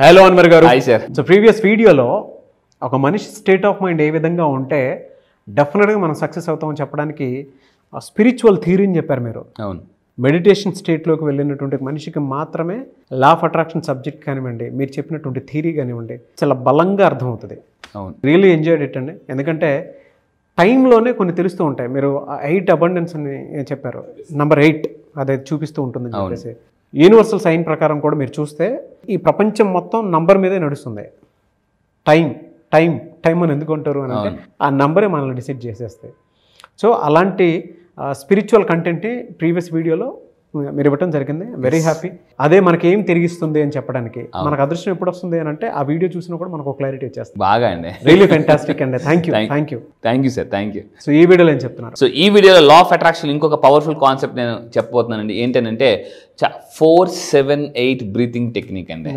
Hello Anwar గారు. Hi sir. So previous వీడియోలో ఒక మనిషి స్టేట్ ఆఫ్ మైండ్ ఏ విధంగా ఉంటే డెఫినెట్గా మనం సక్సెస్ అవుతామని చెప్పడానికి స్పిరిచువల్ థియరీని చెప్పారు మీరు. అవును. మెడిటేషన్ స్టేట్లోకి వెళ్ళినటువంటి మనిషికి మాత్రమే లా ఆఫ్ అట్రాక్షన్ సబ్జెక్ట్ కానివ్వండి, మీరు చెప్పినటువంటి థియరీ కానివ్వండి, చాలా బలంగా అర్థమవుతుంది. అవును. రియల్లీ ఎంజాయ్డ్ ఇట్ అండి. ఎందుకంటే టైంలోనే కొన్ని తెలుస్తూ ఉంటాయి. మీరు 8 అబండెన్స్ అని చెప్పారు, నెంబర్ 8 అదే చూపిస్తూ ఉంటుందని చెప్పేసి. యూనివర్సల్ సైన్ ప్రకారం కూడా మీరు చూస్తే ఈ ప్రపంచం మొత్తం నంబర్ మీదే నడుస్తుంది. టైం టైం టైం అని ఎందుకు అంటారు అని అంటే ఆ నంబరే మనల్ని డిసైడ్ చేసేస్తాయి. సో అలాంటి స్పిరిచువల్ కంటెంట్ని ప్రీవియస్ వీడియోలో మీరు ఇవ్వటం జరిగింది. Very happy. అదే మనకి ఏం తిరిగిస్తుంది అని చెప్పడానికి. మనకు అదృష్టం ఎప్పుడు వస్తుంది అని అంటే ఆ వీడియో చూసినా కూడా మనకు క్లారిటీ వచ్చేస్తుంది. బాగా అండి. రియల్లీ ఫెంటాస్టిక్ అండి. Thank you sir. Thank you. So ఈ వీడియోలో ఏం చెప్తున్నారు? సో ఈ వీడియోలో లా ఆఫ్ అట్రాక్షన్ ఇంకొక పవర్ఫుల్ కాన్సెప్ట్ నేను చెప్పబోతున్నానండి. ఏంటంటే 4-7-8 బ్రీతింగ్ టెక్నిక్ అండి.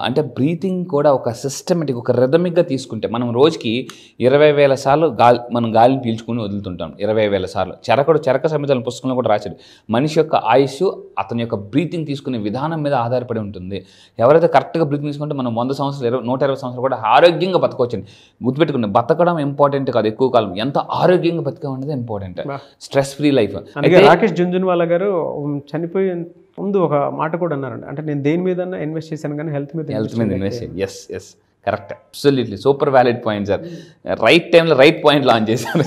అంటే బ్రీతింగ్ కూడా ఒక సిస్టమేటిక్, ఒక రిథమిక్గా తీసుకుంటే మనం రోజుకి 20,000 సార్లు మనం గాలిని పీల్చుకుని వదులుతుంటాం. 20,000 సార్లు. చరక సమితుల పుస్తకంలో కూడా రాశాడు, మనిషి యొక్క ఆయుష్ అతని యొక్క బ్రీతింగ్ తీసుకునే విధానం మీద ఆధారపడి ఉంటుంది. ఎవరైతే కరెక్ట్గా బ్రీతింగ్ తీసుకుంటే మనం 100 సంవత్సరాలు 120 సంవత్సరాలు కూడా ఆరోగ్యంగా బతకొచ్చండి. గుర్తుపెట్టుకుని బతకడం ఇంపార్టెంట్ కాదు, ఎక్కువ కాలం ఎంత ఆరోగ్యంగా బతకడం అనేది important. Stress free life. Rakesh Jhunjhunwala గారు చనిపోయే ముందు ఒక మాట కూడా అన్నారండి, అంటే నేను దేని మీద ఇన్వెస్ట్ చేశాను కానీ హెల్త్ మీద ఇన్వెస్ట్ చేయాలి. Yes correct, absolutely super valid point sir. Right టైంలో రైట్ పాయింట్ లాంచ్ చేశారు.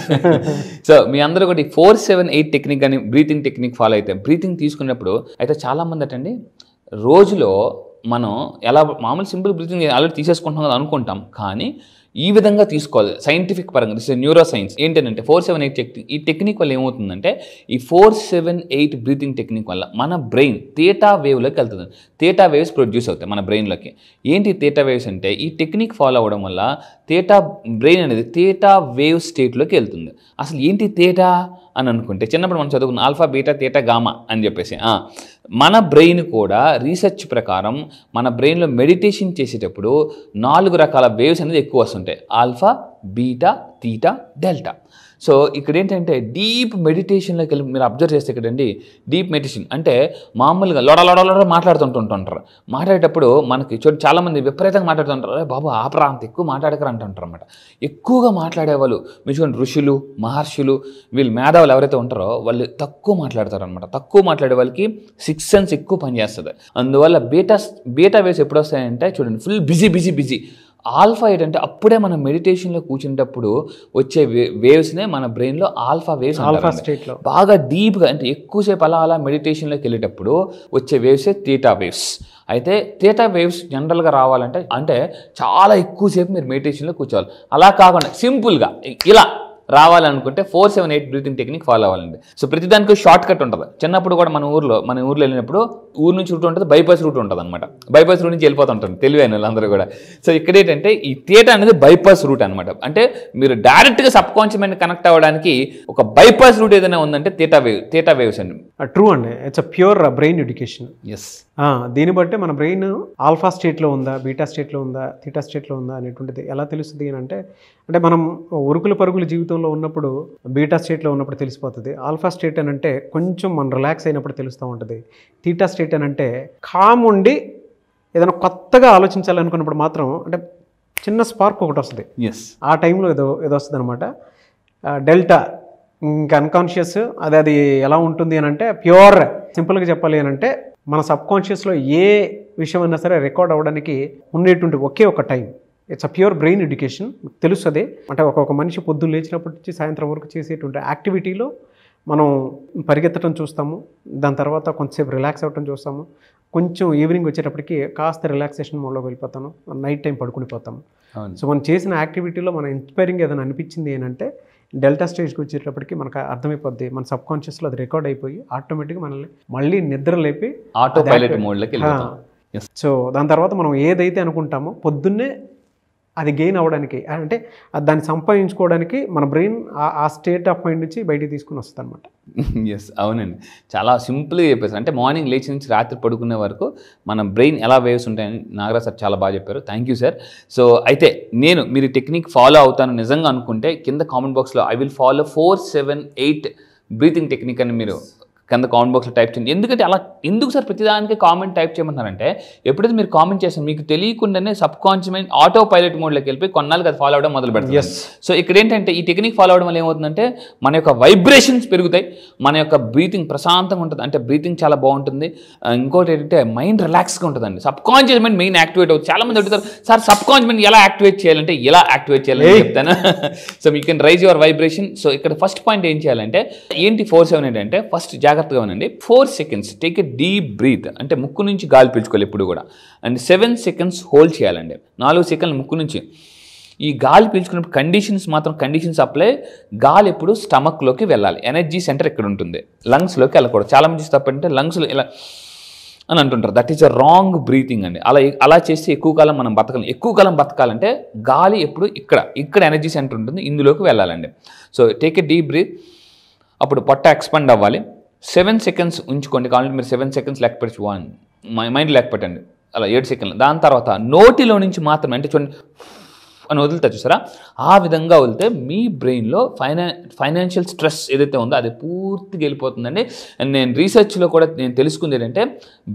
సో మీ అందరూ ఒకటి 4-7-8 టెక్నిక్ అని బ్రీతింగ్ టెక్నిక్ ఫాలో అయితే బ్రీతింగ్ తీసుకున్నప్పుడు అయితే చాలామంది అటండి రోజులో మనం ఎలా మామూలు సింపుల్ బ్రీతింగ్ ఆల్రెడీ తీసేసుకుంటాం కదా అనుకుంటాం, కానీ ఈ విధంగా తీసుకోవాలి సైంటిఫిక్ పరంగా. This is neuro science. ఏంటంటే 4-7-8 టెక్నిక్, ఈ టెక్నిక్ వల్ల ఏమవుతుందంటే ఈ 4-7-8 బ్రీతింగ్ టెక్నిక్ వల్ల మన బ్రెయిన్ థీటా వేవ్లోకి వెళ్తుంది. థీటా వేవ్స్ ప్రొడ్యూస్ అవుతాయి మన బ్రెయిన్లోకి. ఏంటి థీటా వేవ్స్ అంటే ఈ టెక్నిక్ ఫాలో అవ్వడం వల్ల బ్రెయిన్ అనేది థీటా వేవ్ స్టేట్లోకి వెళ్తుంది. అసలు ఏంటి థీటా అని అనుకుంటే చిన్నప్పుడు మనం చదువుకున్న ఆల్ఫా, బీటా, థీటా, గామా అని చెప్పేసి మన బ్రెయిన్ కూడా రీసెర్చ్ ప్రకారం మన బ్రెయిన్లో మెడిటేషన్ చేసేటప్పుడు 4 రకాల వేవ్స్ అనేది ఎక్కువ వస్తుంటాయి. Alpha, beta, theta, delta. So ఇక్కడ ఏంటంటే డీప్ మెడిటేషన్లోకి వెళ్ళి మీరు అబ్జర్వ్ చేస్తే ఇక్కడండి డీప్ మెడిటేషన్ అంటే మామూలుగా లోడ మాట్లాడుతుంటుంటారు. మాట్లాడేటప్పుడు మనకి చాలామంది విపరీతంగా మాట్లాడుతుంటారు. అరే బాబు ఆపరా, అంత ఎక్కువ మాట్లాడకరా అంటుంటారు అనమాట. ఎక్కువగా మాట్లాడేవాళ్ళు మీరు చూడండి, ఋషులు, మహర్షులు, వీళ్ళు మేధావులు ఎవరైతే ఉంటారో వాళ్ళు తక్కువ మాట్లాడతారు అనమాట. తక్కువ మాట్లాడే వాళ్ళకి 6 సెన్స్ ఎక్కువ పనిచేస్తుంది. అందువల్ల బీటా వేవ్స్ ఎప్పుడు వస్తాయంటే చూడండి ఫుల్ బిజీ. ఆల్ఫా ఏంటంటే అప్పుడే మనం మెడిటేషన్లో కూర్చునేటప్పుడు వచ్చే వేవ్స్నే మన బ్రెయిన్లో ఆల్ఫా వేవ్స్, ఆల్ఫా స్టేట్లో బాగా డీప్గా అంటే ఎక్కువసేపు అలా మెడిటేషన్లోకి వెళ్ళేటప్పుడు వచ్చే వేవ్సే థీటా వేవ్స్. అయితే థీటా వేవ్స్ జనరల్గా రావాలంటే అంటే చాలా ఎక్కువసేపు మీరు మెడిటేషన్లో కూర్చోవాలి. అలా కాకుండా సింపుల్గా ఇలా రావాలనుకుంటే 4-7-8 బ్రీతింగ్ టెక్నిక్ ఫాలో అవ్వాలండి. సో ప్రతిదానికి షార్ట్ కట్ ఉంటుంది. చిన్నప్పుడు కూడా మన ఊర్లో వెళ్ళినప్పుడు ఊరు నుంచి రూట్ ఉంటుంది, బైపాస్ రూట్ ఉంటుంది అనమాట. బైపాస్ రూట్ నుంచి వెళ్ళిపోతుంటారు తెలివైన వాళ్ళందరూ కూడా. సో ఇక్కడ ఏంటంటే ఈ థీటా అనేది బైపాస్ రూట్ అనమాట. అంటే మీరు డైరెక్ట్గా సబ్ కాన్షియస్ మైండ్ కనెక్ట్ అవ్వడానికి ఒక బైపాస్ రూట్ ఏదైనా ఉందంటే థీటా వేవ్స్ అండి. ట్రూ అండి. It's a pure brain education. Yes. దీన్ని బట్టి మన బ్రెయిన్ ఆల్ఫా స్టేట్లో ఉందా, బీటా స్టేట్లో ఉందా, థీటా స్టేట్లో ఉందా అనేటువంటిది ఎలా తెలుస్తుంది అని అంటే మనం ఉరుకుల పరుగుల జీవితంలో ఉన్నప్పుడు బీటా స్టేట్లో ఉన్నప్పుడు తెలిసిపోతుంది. ఆల్ఫా స్టేట్ అని అంటే కొంచెం మనం రిలాక్స్ అయినప్పుడు తెలుస్తూ ఉంటుంది. థీటా స్టేట్ అని అంటే కామ్ ఉండి ఏదైనా కొత్తగా ఆలోచించాలనుకున్నప్పుడు మాత్రం అంటే చిన్న స్పార్క్ ఒకటి వస్తుంది. ఆ టైంలో ఏదో వస్తుంది అనమాట. డెల్టా ఇంకా అన్కాన్షియస్. అది ఎలా ఉంటుంది అని అంటే ప్యూర్, సింపుల్గా చెప్పాలి అని అంటే మన సబ్కాన్షియస్లో ఏ విషయం అయినా సరే రికార్డ్ అవ్వడానికి ఉండేటువంటి ఒకే ఒక time. It's a pure brain education. తెలుస్తుంది అంటే ఒక్కొక్క మనిషి పొద్దున్న లేచినప్పటి నుంచి సాయంత్రం వరకు చేసేటువంటి యాక్టివిటీలో మనం పరిగెత్తడం చూస్తాము, దాని తర్వాత కొంచెంసేపు రిలాక్స్ అవ్వటం చూస్తాము, కొంచెం ఈవినింగ్ వచ్చేటప్పటికి కాస్త రిలాక్సేషన్ మోడ్లోకి వెళ్ళిపోతాను, నైట్ టైం పడుకునిపోతాము. సో మనం చేసిన యాక్టివిటీలో మన ఇన్స్పైరింగ్ ఏదైనా అనిపించింది ఏంటంటే డెల్టా స్టేజ్కి వచ్చేటప్పటికి మనకు అర్థమైపోద్ది, మన సబ్ కాన్షియస్లో అది రికార్డ్ అయిపోయి ఆటోమేటిక్గా మనల్ని మళ్ళీ నిద్ర లేపి ఆటో పైలట్ మోడ్లోకి వెళ్ళిపోతాం. సో దాని తర్వాత మనం ఏదైతే అనుకుంటామో పొద్దున్నే అది గెయిన్ అవ్వడానికి అంటే దాన్ని సంపాదించుకోవడానికి మన బ్రెయిన్ ఆ స్టేట్ ఆఫ్ మైండ్ నుంచి బయటికి తీసుకుని వస్తుంది అనమాట. ఎస్, అవునండి. చాలా సింపుల్గా చెప్పేసి అంటే మార్నింగ్ లేచి నుంచి రాత్రి పడుకునే వరకు మన బ్రెయిన్ ఎలా వేవ్స్ ఉంటాయని నాగరాజ్ సార్ చాలా బాగా చెప్పారు. Thank you sir. సో అయితే మీరు టెక్నిక్ ఫాలో అవుతాను నిజంగా అనుకుంటే కింద కామెంట్ బాక్స్లో I will follow 4-7-8 breathing technique అని మీరు కింద కామెంట్ బాక్స్లో టైప్ చేయండి. ఎందుకంటే అలా ఎందుకు సార్ ప్రతిదానికి కామెంట్ టైప్ చేయమంటున్నారంటే ఎప్పుడైతే మీరు కామెంట్ చేస్తారో మీకు తెలియకుండానే subconscious mind autopilot మోడ్లోకి వెళ్ళిపోయి కొన్నాళ్ళకి అది ఫాలో అవడం మొదలు పెడుతుంది. సో ఇక్కడ ఏంటంటే ఈ టెక్నిక్ ఫాలో అవడం వల్ల ఏమవుతుందంటే మన యొక్క వైబ్రేషన్స్ పెరుగుతాయి, మన యొక్క బ్రీతింగ్ ప్రశాంతంగా ఉంటుంది, అంటే బ్రీతింగ్ చాలా బాగుంటుంది. ఇంకోటి ఏంటంటే మైండ్ రిలాక్స్గా ఉంటుందండి. Sub conscious mind main activate అవుతుంది. చాలా మంది అడుగుతారు సార్ సబ్ కాన్షియస్ మైండ్ ఎలా యాక్టివేట్ చేయాలంటే ఎలా యాక్టివేట్ చేయాలని చెప్తాను. So you can rise your vibration. So ఇక్కడ ఫస్ట్ పాయింట్ ఏం చేయాలంటే ఏంటి 4-7-8 అంటే ఫస్ట్ జాగ్రత్తగా ఉండండి. 4 seconds take a deep breath, అంటే ముక్కు నుంచి గాలి పీల్చుకోవాలి ఎప్పుడు కూడా. అండ్ 7 seconds హోల్డ్ చేయాలండి. 4 సెకండ్లు ముక్కు నుంచి. ఈ గాలి పీల్చుకున్నప్పుడు కండిషన్స్ అప్లై. గాలి ఎప్పుడు స్టమక్లోకి వెళ్ళాలి, ఎనర్జీ సెంటర్ ఇక్కడ ఉంటుంది, లంగ్స్లోకి వెళ్ళకూడదు. చాలా మంది తప్పంటే లంగ్స్లో ఇలా అని అంటుంటారు. That is a wrong breathing అండి. అలా చేస్తే ఎక్కువ కాలం మనం బతకాలి. ఎక్కువ కాలం బతకాలంటే గాలి ఎప్పుడు ఇక్కడ ఎనర్జీ సెంటర్ ఉంటుంది, ఇందులోకి వెళ్ళాలండి. So take a deep breath. అప్పుడు పొట్ట ఎక్స్పాండ్ అవ్వాలి. 7 seconds ఉంచుకోండి. కావాలంటే మీరు 7 seconds లెక్క పెట్టి మైండ్ లెక్క పెట్టండి, అలా 7 seconds. దాని తర్వాత నోటిలో నుంచి మాత్రమే, అంటే చూడండి అని వదులుతా చూసారా, ఆ విధంగా వదిలితే మీ బ్రెయిన్లో ఫైనాన్షియల్ స్ట్రెస్ ఏదైతే ఉందో అది పూర్తిగా వెళ్ళిపోతుందండి. అండ్ నేను రీసెర్చ్లో కూడా నేను తెలుసుకుంది ఏంటంటే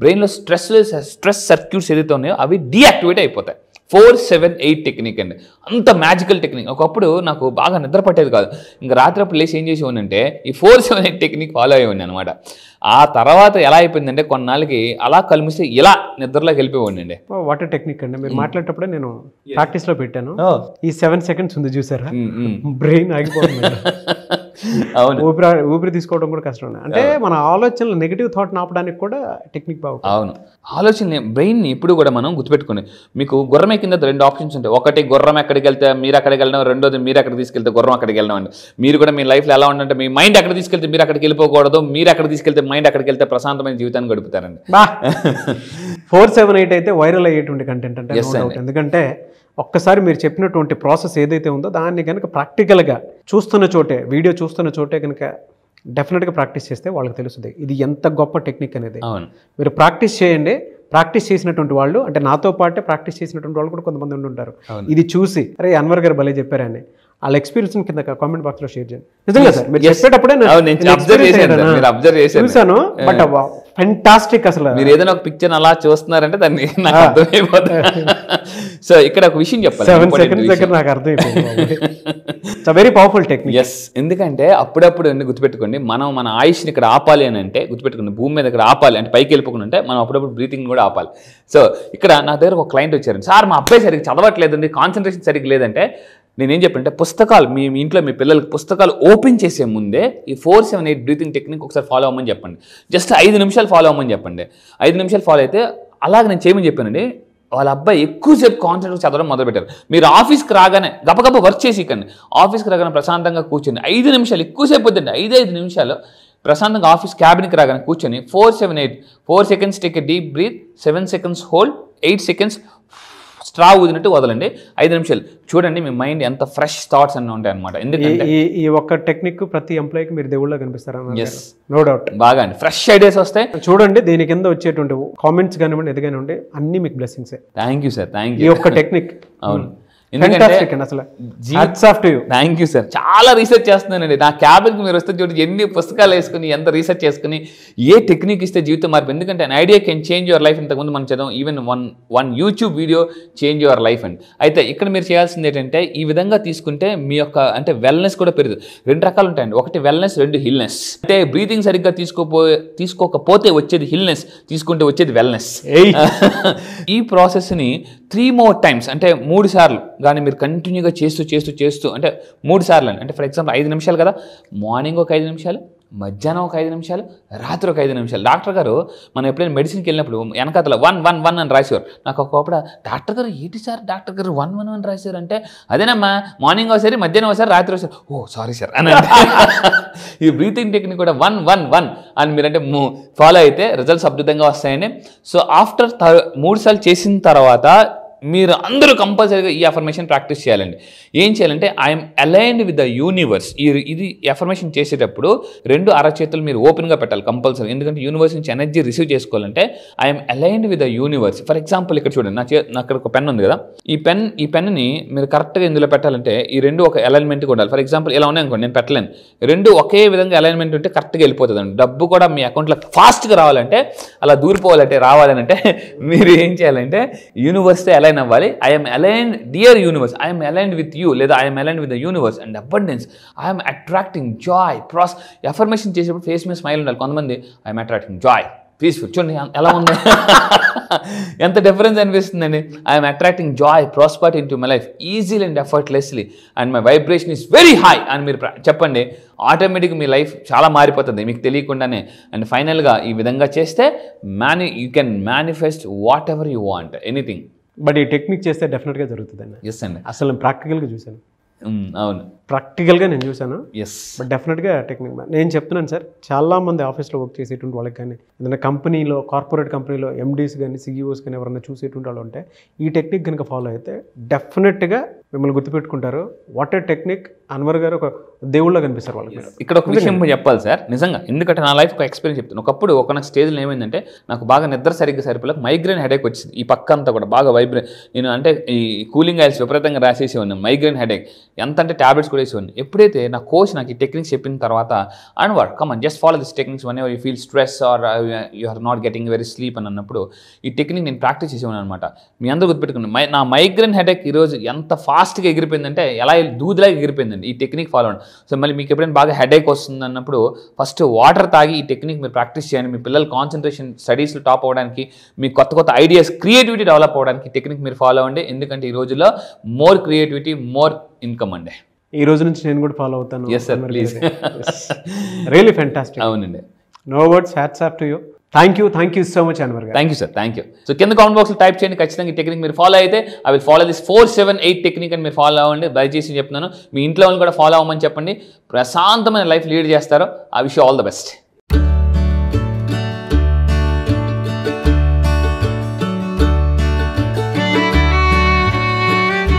బ్రెయిన్లో స్ట్రెస్ సర్క్యూట్స్ ఏదైతే ఉన్నాయో అవి డీయాక్టివేట్ అయిపోతాయి. 4-7-8 టెక్నిక్ అండి, అంత మ్యాజికల్ టెక్నిక్. ఒకప్పుడు నాకు బాగా నిద్ర పట్టేది కాదు, ఇంకా రాత్రి లేచి ఏం చేసేవాడిని అంటే ఈ 4-7-8 టెక్నిక్ ఫాలో అయ్యేవాడిని అనమాట. ఆ తర్వాత ఎలా అయిపోయిందంటే కొన్నాళ్ళకి అలా కలిమిస్తే ఇలా నిద్రలోకి వెళ్ళిపోయేవాడిని అండి. వాటర్ టెక్నిక్ అండి మీరు మాట్లాడేటప్పుడే నేను ప్రాక్టీస్ లో పెట్టాను. ఈ 7 seconds ఉంది చూసారా, బ్రెయిన్ ఆగిపోతుంది. అవును, ఊపిరి తీసుకోవడం కూడా కష్టం. అంటే మన ఆలోచనలు నెగిటివ్ థాట్ ఆపడానికి కూడా టెక్నిక్ బాగుంటుంది. అవును, ఆలోచన బ్రెయిన్ని ఇప్పుడు కూడా మనం గుర్తుపెట్టుకుని, మీకు గుర్రం కింద 2 ఆప్షన్స్ ఉంటాయి. ఒకటి గుర్రం ఎక్కడికి వెళ్తే మీరు అక్కడికి వెళ్ళడం, రెండోది మీరు ఎక్కడ తీసుకెళ్తే గుర్రం అక్కడికి వెళ్ళడం అండి. మీరు కూడా మీ లైఫ్లో ఎలా ఉండంటే మీ మైండ్ ఎక్కడ తీసుకెళ్తే మీరు అక్కడికి వెళ్ళిపోకూడదు, మీరు ఎక్కడ తీసుకెళ్తే మైండ్ అక్కడికి వెళ్తే ప్రశాంతమైన జీవితాన్ని గడుపుతారండి. 4-7-8 అయితే వైరల్ అయ్యేటువంటి కంటెంట్ అంటే ఎందుకంటే ఒక్కసారి మీరు చెప్పినటువంటి ప్రాసెస్ ఏదైతే ఉందో దాన్ని కనుక ప్రాక్టికల్గా వీడియో చూస్తున్న చోటే కనుక డెఫినెట్గా ప్రాక్టీస్ చేస్తే వాళ్ళకి తెలుస్తుంది ఇది ఎంత గొప్ప టెక్నిక్ అనేది. మీరు ప్రాక్టీస్ చేయండి. ప్రాక్టీస్ చేసినటువంటి వాళ్ళు, అంటే నాతో పాటే ప్రాక్టీస్ చేసినటువంటి వాళ్ళు కూడా కొంతమంది ఉండి ఉంటారు. ఇది చూసి అరే అన్వర్ గారు భలే చెప్పారని వాళ్ళ ఎక్స్పీరియన్స్ కింద కామెంట్ బాక్స్ లో షేర్ చేయండి. నిజంగా సార్ మీరు చెప్పేటప్పుడే చూసాను, బట్ ఫెంటాస్టిక్. అసలు మీరు ఏదైనా ఒక పిక్చర్ అలా చూస్తున్నారంటే దాన్ని నాకు అర్థమైపోతుంది. సో ఇక్కడ ఒక విషయం చెప్పాలి, 7 seconds దగ్గర నాకు అర్థమైపోయింది. Very powerful technique. ఎస్, ఎందుకంటే అప్పుడప్పుడు గుర్తుపెట్టుకోండి, మనం మన ఆయుష్ని ఇక్కడ ఆపాలి అని అంటే గుర్తుపెట్టుకోండి, భూమి మీద ఇక్కడ ఆపాలి అంటే పైకి వెళ్ళిపోకుండా అంటే మనం అప్పుడప్పుడు బ్రీతింగ్ కూడా ఆపాలి. సో ఇక్కడ నా దగ్గర ఒక క్లయింట్ వచ్చారు, సార్ మా అబ్బాయి సరిగ్గా చదవట్లేదండి, కాన్సన్ట్రేషన్ సరిగ్గా లేదంటే నేనేం చెప్పానంటే పుస్తకాలు మీ ఇంట్లో మీ పిల్లలకి పుస్తకాలు ఓపెన్ చేసే ముందే ఈ 4-7-8 బ్రీతింగ్ టెక్నిక్ ఒకసారి ఫాలో అవ్వమని చెప్పండి. జస్ట్ 5 నిమిషాలు ఫాలో అవ్వమని చెప్పండి. 5 నిమిషాలు ఫాలో అయితే అలాగే నేను చేయమని చెప్పానండి. వాళ్ళ అబ్బాయి ఎక్కువసేపు కాన్సన్ట్రేట్ చదవడం మొదలుపెట్టారు. మీరు ఆఫీస్కి రాగానే గబగబ వర్క్ చేసి ఇకండి, ఆఫీస్కి రాగానే ప్రశాంతంగా కూర్చొని 5 నిమిషాలు, ఎక్కువసేపు వద్దండి, 5 నిమిషాలు ప్రశాంతంగా ఆఫీస్ క్యాబిన్కి రాగానే కూర్చొని 4-7-8 4 seconds take a deep breath, 7 seconds hold, 8 seconds straw ఊదినట్టు వదలండి. 5 నిమిషాలు చూడండి, మీ మైండ్ ఎంత ఫ్రెష్ థాట్స్ అన్నీ ఉంటాయి అనమాట. ఎందుకంటే ఈ ఒక్క టెక్నిక్ ప్రతి ఎంప్లాయీకి మీరు దేవుళ్ళ కనిపిస్తారు. నో డౌట్, బాగా అండి ఫ్రెష్ ఐడియాస్ వస్తాయి. చూడండి దీని కింద వచ్చేటువంటి కామెంట్స్ కానివ్వండి, ఎదుగానే ఉండే అన్ని మీకు blessings. Thank you sir, thank you. ఈ ఒక్క టెక్నిక్ అవును, థ్యాంక్ యూ సార్. చాలా రీసెర్చ్ చేస్తున్నానండి. నా క్యాబిన్కి మీరు వస్తే చూడండి, ఎన్ని పుస్తకాలు వేసుకుని ఎంత రీసెర్చ్ చేసుకుని ఏ టెక్నిక్ ఇస్తే జీవితం మార్పు. ఎందుకంటే an idea can change your life. ఇంతకుముందు మనం చదవం, even one YouTube video change your life అండి. అయితే ఇక్కడ మీరు చేయాల్సింది ఏంటంటే ఈ విధంగా తీసుకుంటే మీ యొక్క అంటే వెల్నెస్ కూడా పెరుగుతుంది. 2 రకాలు ఉంటాయండి, ఒకటి వెల్నెస్, 2 హిల్నెస్. అంటే బ్రీతింగ్ సరిగ్గా తీసుకోకపోతే వచ్చేది హిల్నెస్, తీసుకుంటే వచ్చేది వెల్నెస్. ఈ ప్రాసెస్ని 3 more times అంటే 3 సార్లు కానీ మీరు కంటిన్యూగా చేస్తూ అంటే 3 సార్లు అండి. అంటే ఫర్ ఎగ్జాంపుల్ 5 నిమిషాలు కదా, మార్నింగ్ ఒక 5 నిమిషాలు, మధ్యాహ్నం ఒక 5 నిమిషాలు, రాత్రి ఒక 5 నిమిషాలు. డాక్టర్ గారు మనం ఎప్పుడైనా మెడిసిన్కి వెళ్ళినప్పుడు వెనకాతల 1-1-1 అని రాసేవారు. నాకు ఒకప్పుడు డాక్టర్ గారు ఏంటి సార్ డాక్టర్ గారు 1-1-1 రాశారు అంటే, అదేనమ్మా మార్నింగ్ ఒకసారి, మధ్యాహ్నం ఒకసారి, రాత్రి ఒకసారి. ఓ సారీ సార్ అని. ఈ బ్రీతింగ్ టెక్నిక్ కూడా 1-1-1 అని మీరంటే ఫాలో అయితే రిజల్ట్స్ అద్భుతంగా వస్తాయండి. సో ఆఫ్టర్ 3 సార్లు చేసిన తర్వాత మీరు అందరూ కంపల్సరీగా ఈ అఫర్మేషన్ ప్రాక్టీస్ చేయాలండి. ఏం చేయాలంటే I'm aligned with the universe. ఇది అఫర్మేషన్ చేసేటప్పుడు 2 అరచేతులు మీరు ఓపెన్గా పెట్టాలి కంపల్సరీ. ఎందుకంటే యూనివర్స్ నుంచి ఎనర్జీ రిసీవ్ చేసుకోవాలంటే I'm aligned with the universe. For example ఇక్కడ చూడండి, నా అక్కడ ఒక పెన్ ఉంది కదా, ఈ పెన్ని మీరు కరెక్ట్గా ఇందులో పెట్టాలంటే ఈ 2 ఒక అలైన్మెంట్గా ఉండాలి. ఫర్ ఎగ్జాంపుల్ ఇలా ఉన్నాయనుకోండి, నేను పెట్టలేను. 2 ఒకే విధంగా అలైన్మెంట్ ఉంటే కరెక్ట్గా వెళ్ళిపోతుంది అండి. డబ్బు కూడా మీ అకౌంట్లో ఫాస్ట్గా రావాలంటే, అలా దూరిపోవాలంటే, రావాలంటే మీరు ఏం చేయాలంటే యూనివర్స్తో అలైన్ అవ్వాలి. I'm align dear universe, I'm aligned with you, లేదా I'm aligned with the universe and abundance. I'm attracting joy affirmation చేసేప్పుడు ఫేస్ మీద స్మైల్ ఉండాలి. కొంతమంది ఐఎమ్ అట్రాక్టింగ్ జాయ్ పీస్ఫుల్, చూడండి ఎలా ఉంది, ఎంత డిఫరెన్స్ అనిపిస్తుందండి. I'm attracting Joy prosperity in to my life easily and effortlessly and my vibration is very high అని మీరు చెప్పండి. ఆటోమేటిక్గా మీ లైఫ్ చాలా మారిపోతుంది మీకు తెలియకుండానే. అండ్ ఫైనల్గా ఈ విధంగా చేస్తే you can manifest what ever you want, anything. But ఈ టెక్నిక్ చేస్తే డెఫినెట్గా జరుగుతుందండి. ఎస్ అండి, అసలు నేను ప్రాక్టికల్గా చూశాను. అవును, ప్రాక్టికల్గా నేను చూశాను. ఎస్, బట్ డెఫినెట్గా టెక్నిక్ నేను చెప్తున్నాను సార్, చాలామంది ఆఫీస్లో వర్క్ చేసేటువంటి వాళ్ళకి కానీ, ఏదైనా కంపెనీలో, కార్పొరేట్ కంపెనీలో ఎండీస్ కానీ, సిఇఓస్ కానీ ఎవరైనా చూసేటువంటి వాళ్ళు ఉంటే ఈ టెక్నిక్ కనుక ఫాలో అయితే డెఫినెట్గా మిమ్మల్ని గుర్తుపెట్టుకుంటారు. What a technique. అన్వర్ గారు ఒక దేవుళ్ళ కనిపిస్తారు వాళ్ళకి. ఇక్కడ ఒక విషయం చెప్పాలి సార్, నిజంగా, ఎందుకంటే నా లైఫ్ ఒక ఎక్స్పీరియన్స్ చెప్తాను. ఒకప్పుడు ఒక స్టేజ్లో ఏమైందంటే నాకు బాగా నిద్ర సరిగ్గా సరిపోలేక మైగ్రేన్ హెడేక్ వచ్చింది. ఈ పక్క అంతా కూడా బాగా నేను అంటే ఈ కూలింగ్ ఆయిల్స్ విపరీతంగా రాసేసేవాడిని. మైగ్రేన్ హెడేక్ ఎంత అంటే ట్యాబ్లెట్స్ కూడా వేసేవాడిని. ఎప్పుడైతే నా కోచ్ నాకు ఈ టెక్నిక్స్ చెప్పిన తర్వాత, Anwar come on just follow this techniques whenever you feel stress or you are not getting very sleep అని అన్నప్పుడు ఈ టెక్నిక్ నేను ప్రాక్టీస్ చేసేవాను అనమాట. మీ అందరూ గుర్తుపెట్టుకున్నాను, నా మైగ్రేన్ హెడేక్ ఈరోజు ఎంత ఫాస్ట్గా ఎగిరిపోయిందంటే ఎలా దూదిలాగా ఎగిరిపోయిందండి ఈ టెక్నిక్ ఫాలో అవ్వండి. సో మళ్ళీ మీకు ఎప్పుడైనా బాగా హెడేక్ వస్తుంది అన్నప్పుడు ఫస్ట్ వాటర్ తాగి ఈ టెక్నిక్ మీరు ప్రాక్టీస్ చేయండి. మీ పిల్లలు కాన్సన్ట్రేషన్ స్టడీస్లో టాప్ అవ్వడానికి, మీ కొత్త ఐడియాస్, క్రియేటివిటీ డెవలప్ అవ్వడానికి టెక్నిక్ మీరు ఫాలో అవ్వండి. ఎందుకంటే ఈ రోజుల్లో మోర్ క్రియేటివిటీ, మోర్ ఇన్కమ్ అండి. ఈ రోజు నుంచి నేను కూడా ఫాలో అవుతాను. Yes sir, please. Really fantastic. అవునండి. No words, hats off to you. Thank you so much Anwar గారు. Thank you sir, thank you. So కింద కామెంట్ బాక్స్లో టైప్ చేయండి, ఖచ్చితంగా ఈ టెక్నిక్ మీరు ఫాలో అయితే I will follow this 4-7-8 technique అని మీరు ఫాలో అవ్వండి. దయచేసి చెప్తున్నాను, మీ ఇంట్లో వాళ్ళు కూడా ఫాలో అవ్వమని చెప్పండి. ప్రశాంతమైన లైఫ్ లీడ్ చేస్తారు. I wish you all the best.